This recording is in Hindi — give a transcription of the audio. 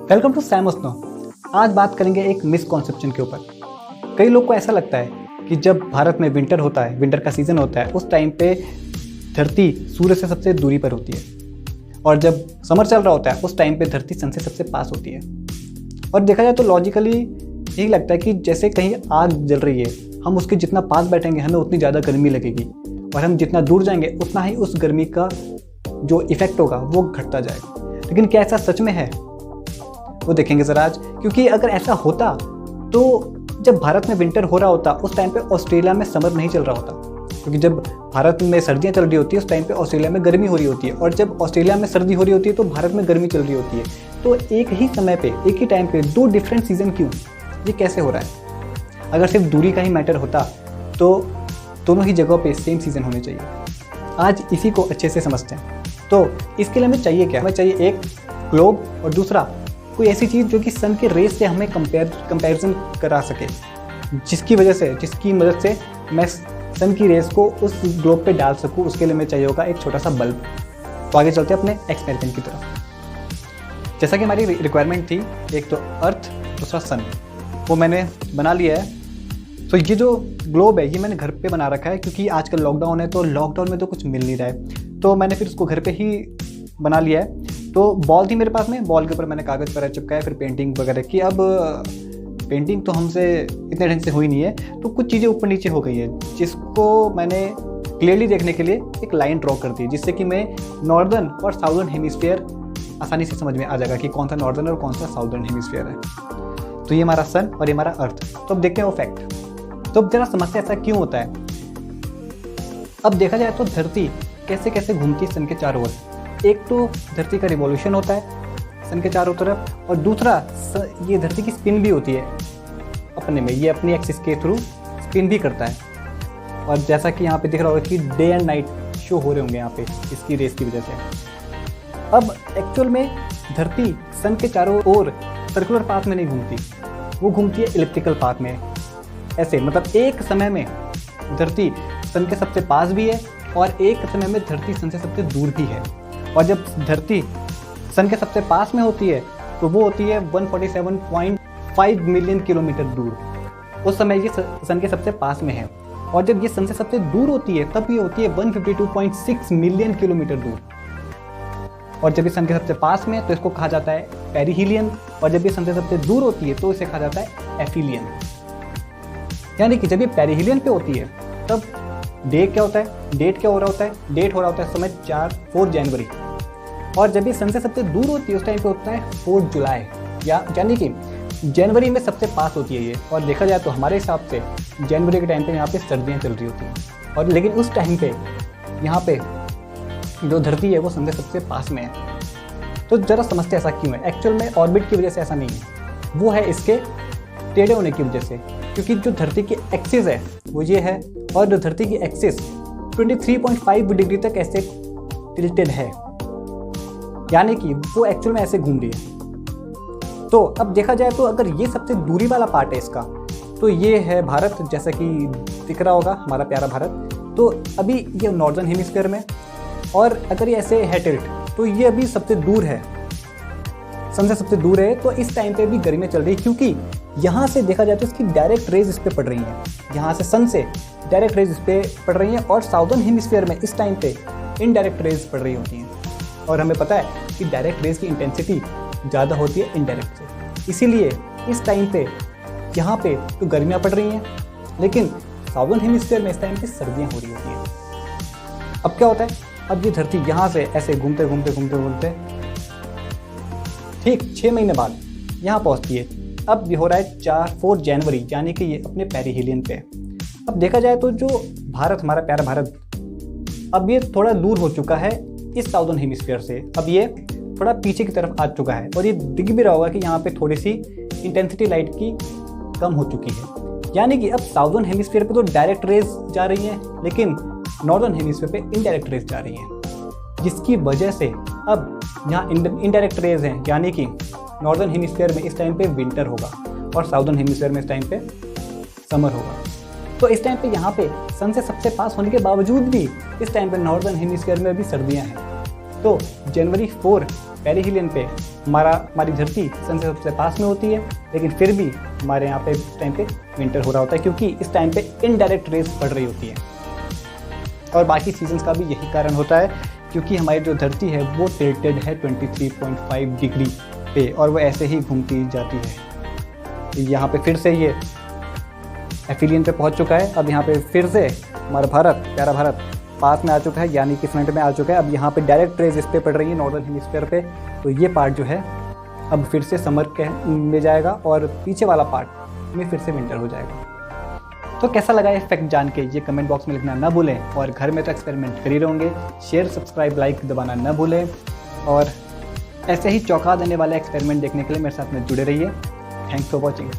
Welcome to Sam snow. आज बात करेंगे एक मिसकॉन्सेप्शन के ऊपर। कई लोग को ऐसा लगता है कि जब भारत में विंटर होता है, विंटर का सीज़न होता है, उस टाइम पे धरती सूर्य से सबसे दूरी पर होती है, और जब समर चल रहा होता है उस टाइम पे धरती सन से सबसे पास होती है। और देखा जाए तो लॉजिकली यही लगता है कि जैसे कहीं आग जल रही है, हम उसके जितना पास बैठेंगे हमें उतनी ज़्यादा गर्मी लगेगी, और हम जितना दूर जाएंगे उतना ही उस गर्मी का जो इफेक्ट होगा वो घटता जाएगा। लेकिन क्या ऐसा सच में है, वो देखेंगे ज़रा आज। क्योंकि अगर ऐसा होता तो जब भारत में विंटर हो रहा होता उस टाइम पे ऑस्ट्रेलिया में समर नहीं चल रहा होता, क्योंकि जब भारत में सर्दियाँ चल रही होती है उस टाइम पे ऑस्ट्रेलिया में गर्मी हो रही होती है, और जब ऑस्ट्रेलिया में सर्दी हो रही होती है तो भारत में गर्मी चल रही होती है। तो एक ही समय पे, एक ही टाइम पे दो डिफरेंट सीजन क्यों? ये कैसे हो रहा है? अगर सिर्फ दूरी का ही मैटर होता तो दोनों ही जगहों पे सेम सीज़न होने चाहिए। आज इसी को अच्छे से समझते हैं। तो इसके लिए हमें चाहिए क्या? हमें चाहिए एक ग्लोब, और दूसरा कोई ऐसी चीज़ जो कि सन के रेस से हमें कंपैरिजन करा सके, जिसकी मदद से मैं सन की रेस को उस ग्लोब पे डाल सकूँ। उसके लिए मैं चाहिए होगा एक छोटा सा बल्ब। तो आगे चलते हैं अपने एक्सपेरिमेंट की तरफ। जैसा कि हमारी रिक्वायरमेंट थी, एक तो अर्थ, दूसरा सन, वो मैंने बना लिया है। तो ये जो ग्लोब है ये मैंने घर पे बना रखा है, क्योंकि आजकल लॉकडाउन है तो लॉकडाउन में तो कुछ मिल नहीं रहा है, तो मैंने फिर उसको घर पे ही बना लिया है। तो बॉल थी मेरे पास में, बॉल के ऊपर मैंने कागज़ पर चिपकाया, फिर पेंटिंग वगैरह की। अब पेंटिंग तो हमसे इतने ढंग से हुई नहीं है, तो कुछ चीज़ें ऊपर नीचे हो गई है, जिसको मैंने क्लियरली देखने के लिए एक लाइन ड्रॉ कर दी, जिससे कि मैं नॉर्दर्न और साउदर्न हेमिस्फीयर आसानी से समझ में आ जाएगा कि कौन सा नॉर्दर्न और कौन सा साउदर्न हेमिस्फीयर है। तो ये हमारा सन और ये हमारा अर्थ। तो अब देखते हैं वो फैक्ट। तो अब जरा समझते हैं ऐसा क्यों होता है। अब देखा जाए तो धरती कैसे कैसे घूमती है सन के चारों ओर। एक तो धरती का रिवॉल्यूशन होता है सन के चारों तरफ, और दूसरा ये धरती की स्पिन भी होती है अपने में, ये अपनी एक्सिस के थ्रू स्पिन भी करता है। और जैसा कि यहाँ पे दिख रहा होगा कि डे एंड नाइट शो हो रहे होंगे यहाँ पे इसकी रेस की वजह से। अब एक्चुअल में धरती सन के चारों ओर सर्कुलर पाथ में नहीं घूमती, वो घूमती है इलिप्टिकल पाथ में। ऐसे मतलब एक समय में धरती सन के सबसे पास भी है और एक समय में धरती सन से सबसे दूर भी है। और जब धरती सन के सबसे पास में होती है तो वो होती है 147.5 मिलियन किलोमीटर दूर, उस समय ये सन के सबसे पास में है। और जब ये सन से सबसे दूर होती है तब ये होती है 152.6 मिलियन किलोमीटर दूर। और जब ये सन के सबसे पास में है तो इसको कहा जाता है पेरिहीलियन, और जब ये सन से सबसे दूर होती है तो इसे कहा जाता है एफिलियन। यानी कि जब ये पेरिहीलियन पे होती है तब डेट क्या होता है, डेट क्या हो रहा होता है, डेट हो रहा होता है समय 4 जनवरी। और जब ये सन से सबसे दूर होती है उस टाइम पे होता है 4 जुलाई, यानी कि जनवरी में सबसे पास होती है ये। और देखा जाए तो हमारे हिसाब से जनवरी के टाइम पे यहाँ पे सर्दियाँ चल रही होती हैं, और लेकिन उस टाइम पे यहाँ पे जो धरती है वो सन से सबसे पास में है। तो ज़रा समझते हैं ऐसा क्यों है। एक्चुअल में ऑर्बिट की वजह से ऐसा नहीं है, वो है इसके टेढ़े होने की वजह से। क्योंकि जो धरती की एक्सिस है वो ये है, और जो धरती की एक्सिस 23.5 डिग्री तक ऐसे टिल्टेड है, यानी कि वो एक्चुअल में ऐसे घूम रही है। तो अब देखा जाए तो अगर ये सबसे दूरी वाला पार्ट है इसका, तो ये है भारत, जैसा कि दिख रहा होगा हमारा प्यारा भारत। तो अभी ये नॉर्दर्न हेमिस्फीयर में, और अगर ये ऐसे है टिल्ट तो ये अभी सबसे दूर है, सन से सबसे दूर है। तो इस टाइम पे भी गर्मियाँ चल रही है, क्योंकि यहाँ से देखा जाए तो इसकी डायरेक्ट रेज इस पे पड़ रही हैं, यहाँ से सन से डायरेक्ट रेज इस पे पड़ रही हैं। और साउदर्न हेमिस्फीयर में इस टाइम पे इनडायरेक्ट रेज पड़ रही होती हैं, और हमें पता है कि डायरेक्ट रेज की इंटेंसिटी ज़्यादा होती है इनडायरेक्ट से। इसीलिए इस टाइम पे यहाँ पे तो गर्मियाँ पड़ रही हैं, लेकिन साउदर्न हेमिस्फीयर में इस टाइम पे सर्दियाँ हो रही होती हैं। अब क्या होता है, अब ये धरती यहाँ से ऐसे घूमते घूमते घूमते घूमते ठीक 6 महीने बाद यहाँ पहुँचती है। अब ये हो रहा है 4 जनवरी, यानी कि ये अपने पेरिहीलियन पे। अब देखा जाए तो जो भारत, हमारा प्यारा भारत, अब ये थोड़ा दूर हो चुका है इस साउदर्न हेमिस्फीयर से। अब ये थोड़ा पीछे की तरफ आ चुका है, और ये दिख भी रहा होगा कि यहाँ पे थोड़ी सी इंटेंसिटी लाइट की कम हो चुकी है। यानी कि अब साउदर्न हेमिस्फीयर पे तो डायरेक्ट रेज जा रही हैं, लेकिन नॉर्दर्न हेमिस्फीयर पे इनडायरेक्ट रेज जा रही हैं, जिसकी वजह से अब यहाँ इनडायरेक्ट रेज हैं, यानी कि नॉर्दर्न हेमिस्फीयर में इस टाइम पे विंटर होगा और साउदर्न हेमिस्फीयर में इस टाइम पे समर होगा। तो इस टाइम पे यहाँ पे सन से सबसे पास होने के बावजूद भी इस टाइम पे नॉर्दर्न हेमिस्फीयर में भी सर्दियाँ हैं। तो जनवरी 4 पेरिहीलियन पे हमारी धरती सन से सबसे पास में होती है, लेकिन फिर भी हमारे यहाँ पे इस टाइम पे विंटर हो रहा होता है, क्योंकि इस टाइम पे इनडायरेक्ट रेज पड़ रही होती है। और बाकी सीजन्स का भी यही कारण होता है, क्योंकि हमारी जो धरती है वो टिल्टेड है 23.5 डिग्री पे, और वो ऐसे ही घूमती जाती है। यहाँ पे फिर से ये एफिलियन पे पहुँच चुका है। अब यहाँ पे फिर से हमारा भारत, प्यारा भारत पास में आ चुका है, यानी कि फ्रंट में आ चुका है। अब यहाँ पे डायरेक्ट रेज इस पे पड़ रही है नॉर्दर्न हेमिस्फीयर पे, तो ये पार्ट जो है अब फिर से समर में जाएगा और पीछे वाला पार्ट में फिर से विंटर हो जाएगा। तो कैसा लगा ये फैक्ट जान के, ये कमेंट बॉक्स में लिखना ना भूलें, और घर में तो एक्सपेरिमेंट कर ही रहेंगे। शेयर, सब्सक्राइब, लाइक दबाना ना भूलें, और ऐसे ही चौंका देने वाले एक्सपेरिमेंट देखने के लिए मेरे साथ में जुड़े रहिए। Thanks for watching.